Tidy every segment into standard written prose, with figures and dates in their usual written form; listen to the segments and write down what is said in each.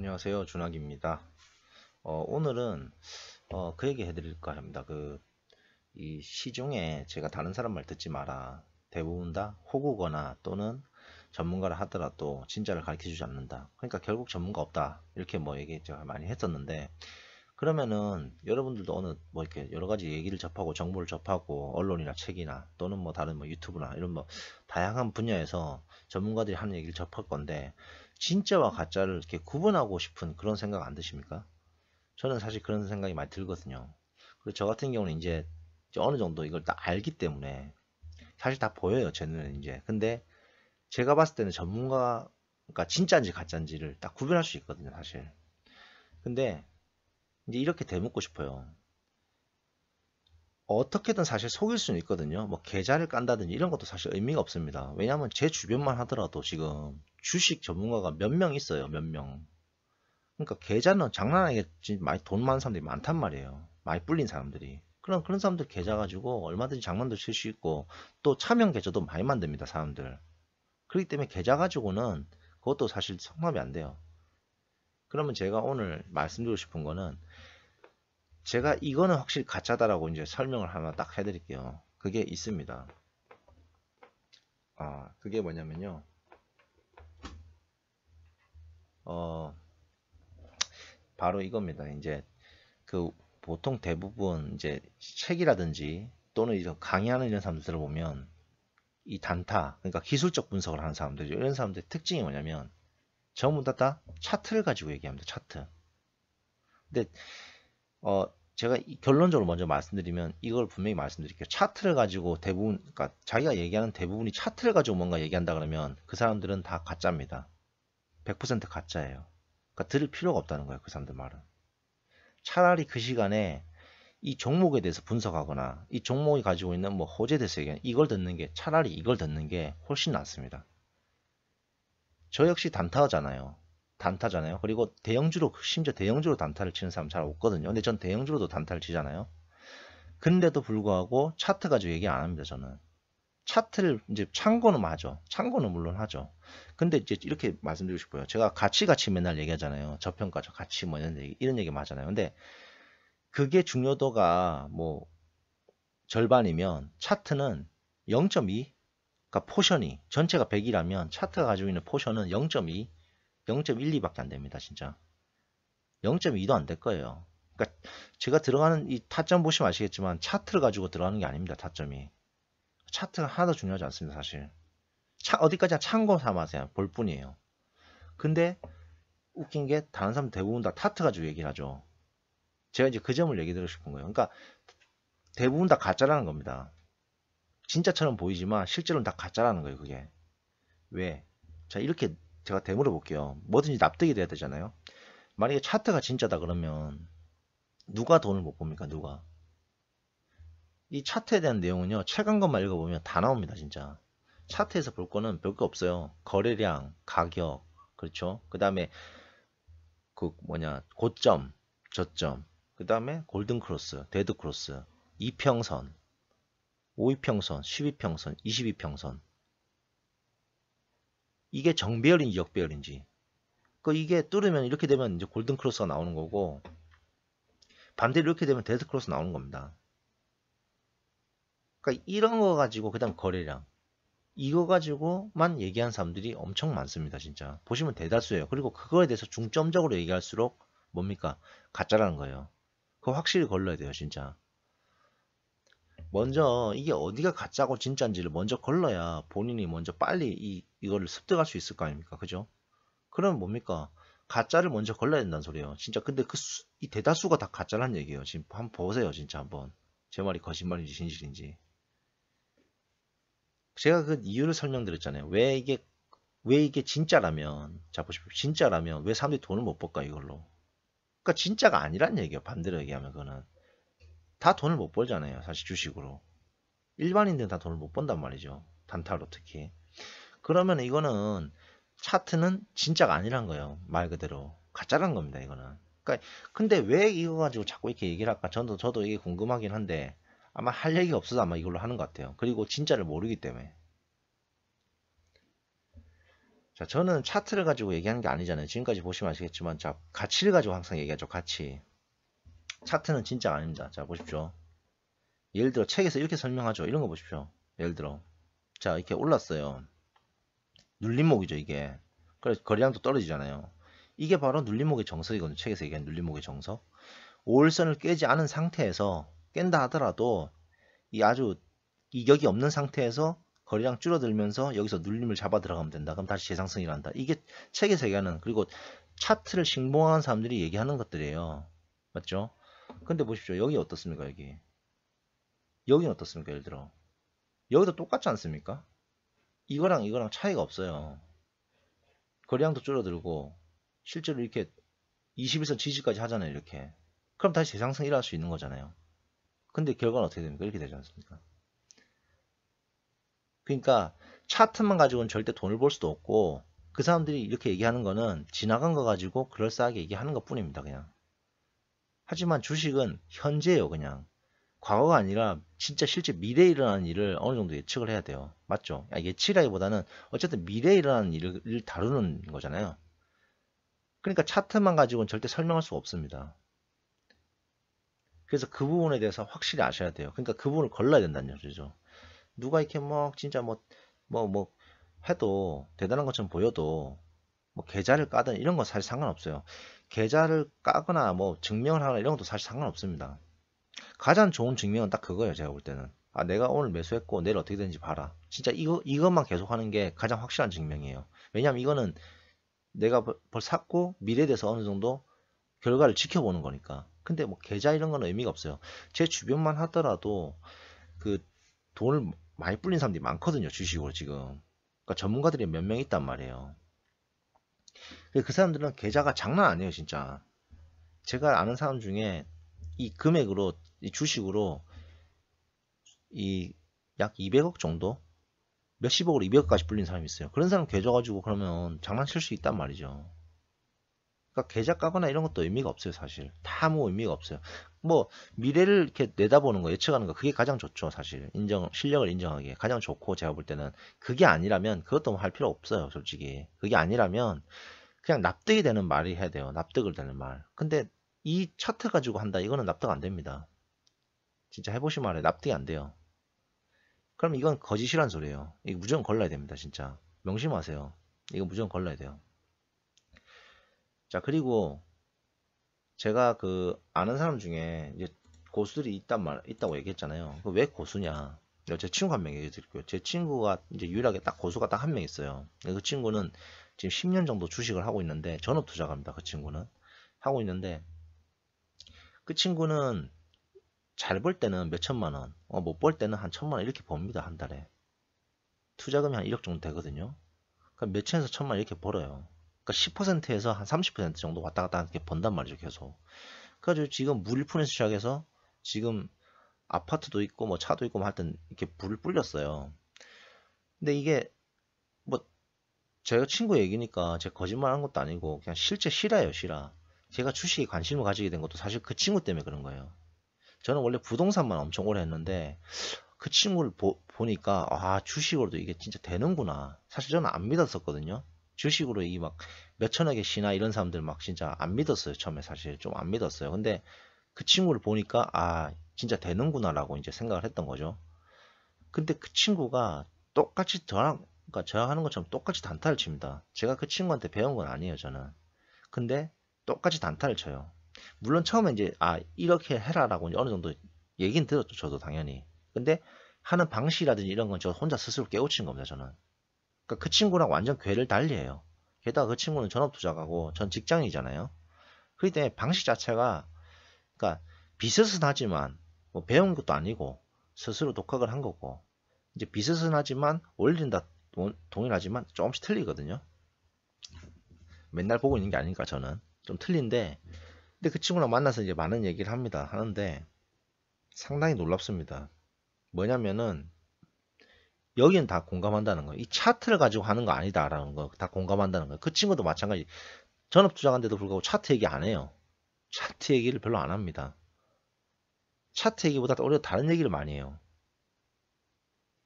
안녕하세요. 준학입니다. 오늘은 그 얘기 해드릴까 합니다. 이 시중에 제가 다른 사람 말 듣지 마라. 대부분 다 호구거나 또는 전문가를 하더라도 진짜를 가르쳐 주지 않는다. 그러니까 결국 전문가 없다. 이렇게 뭐 얘기 제가 많이 했었는데, 그러면은 여러분들도 어느 뭐 이렇게 여러 가지 얘기를 접하고 정보를 접하고 언론이나 책이나 또는 뭐 다른 뭐 유튜브나 이런 뭐 다양한 분야에서 전문가들이 하는 얘기를 접할 건데, 진짜와 가짜를 이렇게 구분하고 싶은 그런 생각 안 드십니까? 저는 사실 그런 생각이 많이 들거든요. 그리고 저 같은 경우는 이제 어느 정도 이걸 다 알기 때문에 사실 다 보여요, 제 눈에는 이제. 근데 제가 봤을 때는 전문가가 진짜인지 가짜인지를 딱 구별할 수 있거든요, 사실. 근데 이제 이렇게 되묻고 싶어요. 어떻게든 사실 속일 수는 있거든요. 뭐 계좌를 깐다든지 이런 것도 사실 의미가 없습니다. 왜냐하면 제 주변만 하더라도 지금 주식 전문가가 몇 명 있어요, 몇 명. 그러니까 계좌는 장난 아니게 많이 돈 많은 사람들이 많단 말이에요. 많이 불린 사람들이. 그런 사람들 계좌 가지고 얼마든지 장난도 칠 수 있고 또 차명 계좌도 많이 만듭니다, 사람들. 그렇기 때문에 계좌 가지고는 그것도 사실 성납이 안 돼요. 그러면 제가 오늘 말씀드리고 싶은 거는, 제가 이거는 확실히 가짜다라고 이제 설명을 하나 딱 해드릴게요. 그게 있습니다. 그게 뭐냐면요. 어, 바로 이겁니다. 이제 그 보통 대부분 이제 책이라든지 또는 이런 강의하는 이런 사람들 들어보면 이 단타, 그러니까 기술적 분석을 하는 사람들이죠. 이런 사람들의 특징이 뭐냐면 전부 다 차트를 가지고 얘기합니다. 차트. 근데 제가 결론적으로 먼저 말씀드리면 이걸 분명히 말씀드릴게요. 차트를 가지고 대부분, 그러니까 자기가 얘기하는 대부분이 차트를 가지고 뭔가 얘기한다 그러면 그 사람들은 다 가짜입니다. 100% 가짜예요. 그러니까 들을 필요가 없다는 거예요, 그 사람들 말은. 차라리 그 시간에 이 종목에 대해서 분석하거나 이 종목이 가지고 있는 뭐 호재에 대해서 얘기하는 이걸 듣는 게, 차라리 이걸 듣는 게 훨씬 낫습니다. 저 역시 단타잖아요. 단타잖아요. 그리고 대형주로, 심지어 대형주로 단타를 치는 사람 잘 없거든요. 근데 전 대형주로도 단타를 치잖아요. 근데도 불구하고 차트 가지고 얘기 안 합니다, 저는. 차트를 이제 참고는 하죠. 참고는 물론 하죠. 근데 이제 이렇게 말씀드리고 싶어요. 제가 가치 맨날 얘기하잖아요. 저평가죠. 가치 뭐 이런 얘기 하잖아요. 근데 그게 중요도가 뭐 절반이면 차트는 0.2, 그러니까 포션이 전체가 100이라면 차트가 가지고 있는 포션은 0.2, 0.12밖에 안 됩니다, 진짜. 0.2도 안 될 거예요. 그러니까 제가 들어가는 이 타점 보시면 아시겠지만 차트를 가지고 들어가는 게 아닙니다, 타점이. 차트가 하나도 중요하지 않습니다, 사실. 어디까지나 참고 삼아서 볼 뿐이에요. 근데 웃긴 게 다른 사람 대부분 다 차트 가지고 얘기를 하죠. 제가 이제 그 점을 얘기 드리고 싶은 거예요. 그러니까 대부분 다 가짜라는 겁니다. 진짜처럼 보이지만 실제로는 다 가짜라는 거예요, 그게. 왜? 자, 이렇게 제가 되물어 볼게요. 뭐든지 납득이 돼야 되잖아요. 만약에 차트가 진짜다 그러면 누가 돈을 못 봅니까? 누가? 이 차트에 대한 내용은요, 책 한 권만 읽어보면 다 나옵니다, 진짜. 차트에서 볼 거는 별거 없어요. 거래량, 가격, 그렇죠? 그 다음에 그 뭐냐, 고점, 저점, 그 다음에 골든 크로스, 데드 크로스, 이평선, 5이평선, 12평선, 22평선. 이게 정배열인지 역배열인지. 이게 뚫으면 이렇게 되면 이제 골든 크로스가 나오는 거고, 반대로 이렇게 되면 데드 크로스 나오는 겁니다. 그러니까 이런 거 가지고 그다음 거래량, 이거 가지고만 얘기한 사람들이 엄청 많습니다, 진짜. 보시면 대다수예요. 그리고 그거에 대해서 중점적으로 얘기할수록 뭡니까? 가짜라는 거예요. 그거 확실히 걸러야 돼요, 진짜. 먼저 이게 어디가 가짜고 진짜인지를 먼저 걸러야 본인이 먼저 빨리 이거를 습득할 수 있을 거 아닙니까? 그죠? 그러면 뭡니까? 가짜를 먼저 걸러야 된다는 소리예요. 진짜. 근데 이 대다수가 다 가짜란 얘기예요. 지금 한번 보세요, 진짜 한번. 제 말이 거짓말인지 진실인지. 제가 그 이유를 설명드렸잖아요. 왜 이게 진짜라면, 자 보십시오. 진짜라면 왜 사람들이 돈을 못 벌까, 이걸로? 그러니까 진짜가 아니란 얘기예요. 반대로 얘기하면 그거는. 다 돈을 못 벌잖아요, 사실 주식으로. 일반인들은 다 돈을 못 번단 말이죠. 단타로 특히. 그러면 이거는 차트는 진짜가 아니란 거예요. 말 그대로. 가짜란 겁니다, 이거는. 그러니까 근데 왜 이거 가지고 자꾸 이렇게 얘기를 할까? 저도 이게 궁금하긴 한데 아마 할 얘기가 없어서 아마 이걸로 하는 것 같아요. 그리고 진짜를 모르기 때문에. 자, 저는 차트를 가지고 얘기하는 게 아니잖아요. 지금까지 보시면 아시겠지만, 자, 가치를 가지고 항상 얘기하죠. 가치. 차트는 진짜 아닙니다. 자, 보십시오. 예를 들어 책에서 이렇게 설명하죠. 이런 거 보십시오. 예를 들어, 자, 이렇게 올랐어요. 눌림목이죠, 이게. 그래서 거래량도 떨어지잖아요. 이게 바로 눌림목의 정석이거든요. 책에서 얘기하는 눌림목의 정석. 5월선을 깨지 않은 상태에서 깬다 하더라도 이 아주 이격이 없는 상태에서 거래량 줄어들면서 여기서 눌림을 잡아 들어가면 된다. 그럼 다시 재상승이 일어난다. 이게 책에서 얘기하는, 그리고 차트를 신봉하는 사람들이 얘기하는 것들이에요. 맞죠? 근데 보십시오. 여기 어떻습니까? 여기는 어떻습니까? 예를 들어 여기도 똑같지 않습니까? 이거랑 이거랑 차이가 없어요. 거래량도 줄어들고 실제로 이렇게 21선 지지까지 하잖아요. 이렇게. 그럼 다시 재상승 일어날 수 있는 거잖아요. 근데 결과는 어떻게 됩니까? 이렇게 되지 않습니까? 그러니까 차트만 가지고는 절대 돈을 벌 수도 없고, 그 사람들이 이렇게 얘기하는 거는 지나간 거 가지고 그럴싸하게 얘기하는 것 뿐입니다. 그냥. 하지만 주식은 현재예요. 그냥. 과거가 아니라 진짜 실제 미래에 일어나는 일을 어느 정도 예측을 해야 돼요. 맞죠? 예측이라기보다는 어쨌든 미래에 일어나는 일을 다루는 거잖아요. 그러니까 차트만 가지고는 절대 설명할 수가 없습니다. 그래서 그 부분에 대해서 확실히 아셔야 돼요. 그러니까 그 부분을 걸러야 된다는 얘기죠. 누가 이렇게 뭐 진짜 뭐 해도 대단한 것처럼 보여도 뭐 계좌를 까든 이런 건 사실 상관없어요. 계좌를 까거나 뭐 증명을 하거나 이런 것도 사실 상관없습니다. 가장 좋은 증명은 딱 그거예요. 제가 볼 때는. 아, 내가 오늘 매수했고 내일 어떻게 되는지 봐라. 진짜 이것만 계속 하는 게 가장 확실한 증명이에요. 왜냐하면 이거는 내가 벌 샀고 미래에 대해서 어느 정도 결과를 지켜보는 거니까. 근데 뭐 계좌 이런 거는 의미가 없어요. 제 주변만 하더라도 그 돈을 많이 불린 사람들이 많거든요. 주식으로 지금. 그러니까 전문가들이 몇 명 있단 말이에요. 그 사람들은 계좌가 장난 아니에요, 진짜. 제가 아는 사람 중에 이 금액으로, 이 주식으로 이 약 200억 정도? 몇십억으로 200억까지 불린 사람이 있어요. 그런 사람 계좌 가지고 그러면 장난칠 수 있단 말이죠. 그러니까 계좌 까거나 이런 것도 의미가 없어요, 사실. 다 아무 의미가 없어요. 뭐 미래를 이렇게 내다보는 거, 예측하는 거, 그게 가장 좋죠, 사실. 실력을 인정하기에 가장 좋고, 제가 볼 때는 그게 아니라면 그것도 할 필요 없어요, 솔직히. 그게 아니라면 그냥 납득이 되는 말이 해야 돼요. 납득을 되는 말. 근데 이 차트 가지고 한다, 이거는 납득 안 됩니다. 진짜 해보시면 알아요. 납득이 안 돼요. 그럼 이건 거짓이란 소리예요. 이거 무조건 걸러야 됩니다, 진짜. 명심하세요. 이거 무조건 걸러야 돼요. 자, 그리고 제가 그 아는 사람 중에 이제 고수들이 있다고 얘기했잖아요. 왜 고수냐? 제 친구 한 명 얘기 드릴게요. 제 친구가 이제 유일하게 딱 고수가 딱 한 명 있어요. 그 친구는 지금 10년 정도 주식을 하고 있는데, 전업 투자가입니다. 그 친구는 하고 있는데, 그 친구는 잘 벌 때는 몇 천만 원, 못 벌 때는 한 천만 원 이렇게 법니다. 한 달에. 투자금이 한 1억 정도 되거든요. 그러니까 몇천에서 천만 원 이렇게 벌어요. 그러니까 10%에서 한 30% 정도 왔다 갔다 이렇게 번단 말이죠, 계속. 그래가지고 지금 무일푼에서 시작해서 지금 아파트도 있고 뭐 차도 있고 뭐 하여튼 이렇게 불을 불렸어요. 근데 이게 뭐 제가 친구 얘기니까 제가 거짓말 한 것도 아니고 그냥 실제 실화예요, 실화. 제가 주식에 관심을 가지게 된 것도 사실 그 친구 때문에 그런 거예요. 저는 원래 부동산만 엄청 오래 했는데 그 친구를 보니까 아, 주식으로도 이게 진짜 되는구나. 사실 저는 안 믿었었거든요. 주식으로 이 막 몇천억의 시나 이런 사람들 막 진짜 안 믿었어요. 처음에 사실 좀 안 믿었어요. 근데 그 친구를 보니까 아, 진짜 되는구나라고 이제 생각을 했던 거죠. 근데 그 친구가 똑같이 그러니까 저랑 하는 것처럼 똑같이 단타를 칩니다. 제가 그 친구한테 배운 건 아니에요, 저는. 근데 똑같이 단타를 쳐요. 물론 처음에 이제 아, 이렇게 해라라고 이제 어느 정도 얘기는 들었죠, 저도 당연히. 근데 하는 방식이라든지 이런 건 저 혼자 스스로 깨우친 겁니다, 저는. 그러니까 그 친구랑 완전 궤를 달리해요. 게다가 그 친구는 전업투자가고 전 직장이잖아요. 그렇기 때문에 방식 자체가, 그러니까 비스스하지만 뭐 배운 것도 아니고 스스로 독학을 한 거고, 이제 비스스하지만 원리는 다 동일하지만 조금씩 틀리거든요. 맨날 보고 있는 게 아니니까 저는 좀 틀린데, 근데 그 친구랑 만나서 이제 많은 얘기를 하는데 상당히 놀랍습니다. 뭐냐면은 여기는 다 공감한다는 거예요. 이 차트를 가지고 하는 거 아니다라는 거 다 공감한다는 거예요. 그 친구도 마찬가지. 전업투자가인데도 불구하고 차트 얘기 안 해요. 차트 얘기를 별로 안 합니다. 차트 얘기보다 오히려 다른 얘기를 많이 해요.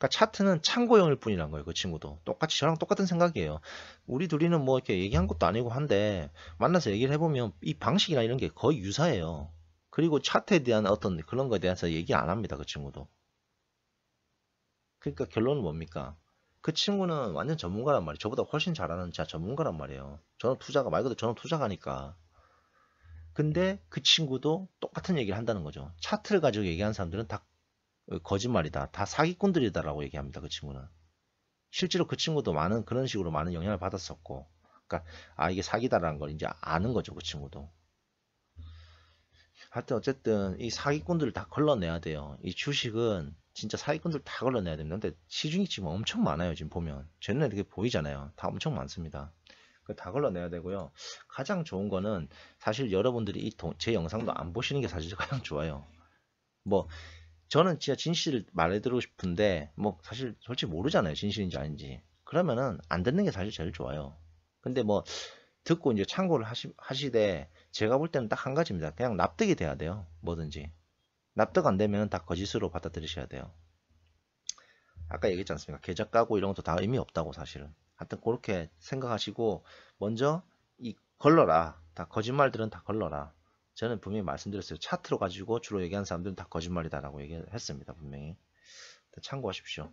그러니까 차트는 참고용일 뿐이란 거예요. 그 친구도 똑같이 저랑 똑같은 생각이에요. 우리 둘이는 뭐 이렇게 얘기한 것도 아니고 한데 만나서 얘기를 해보면 이 방식이나 이런 게 거의 유사해요. 그리고 차트에 대한 어떤 그런 거에 대해서 얘기 안 합니다. 그 친구도. 그러니까 결론은 뭡니까? 그 친구는 완전 전문가란 말이에요. 저보다 훨씬 잘하는 진짜 전문가란 말이에요. 저는 투자가 말 그대로 저는 투자가니까. 근데 그 친구도 똑같은 얘기를 한다는 거죠. 차트를 가지고 얘기하는 사람들은 다 거짓말이다. 다 사기꾼들이다라고 얘기합니다. 그 친구는. 실제로 그 친구도 많은 그런 식으로 많은 영향을 받았었고. 그러니까 아 이게 사기다라는 걸 이제 아는 거죠. 그 친구도. 하여튼 어쨌든 이 사기꾼들을 다 걸러내야 돼요. 이 주식은 진짜 사기꾼들 다 걸러내야 됩니다. 근데 시중이 지금 엄청 많아요. 지금 보면. 제 눈에 이렇게 보이잖아요. 다 엄청 많습니다. 다 걸러내야 되고요. 가장 좋은 거는 사실 여러분들이 제 영상도 안 보시는 게 사실 가장 좋아요. 뭐 저는 진짜 진실을 말해드리고 싶은데 뭐 사실 솔직히 모르잖아요. 진실인지 아닌지. 그러면은 안 듣는 게 사실 제일 좋아요. 근데 뭐 듣고 이제 참고를 하시되 제가 볼 때는 딱 한 가지입니다. 그냥 납득이 돼야 돼요. 뭐든지. 납득 안 되면 다 거짓으로 받아들이셔야 돼요. 아까 얘기했지 않습니까? 계좌 까고 이런 것도 다 의미 없다고 사실은. 하여튼 그렇게 생각하시고 먼저 이 걸러라. 다 거짓말들은 다 걸러라. 저는 분명히 말씀드렸어요. 차트로 가지고 주로 얘기하는 사람들은 다 거짓말이다라고 얘기했습니다. 분명히. 참고하십시오.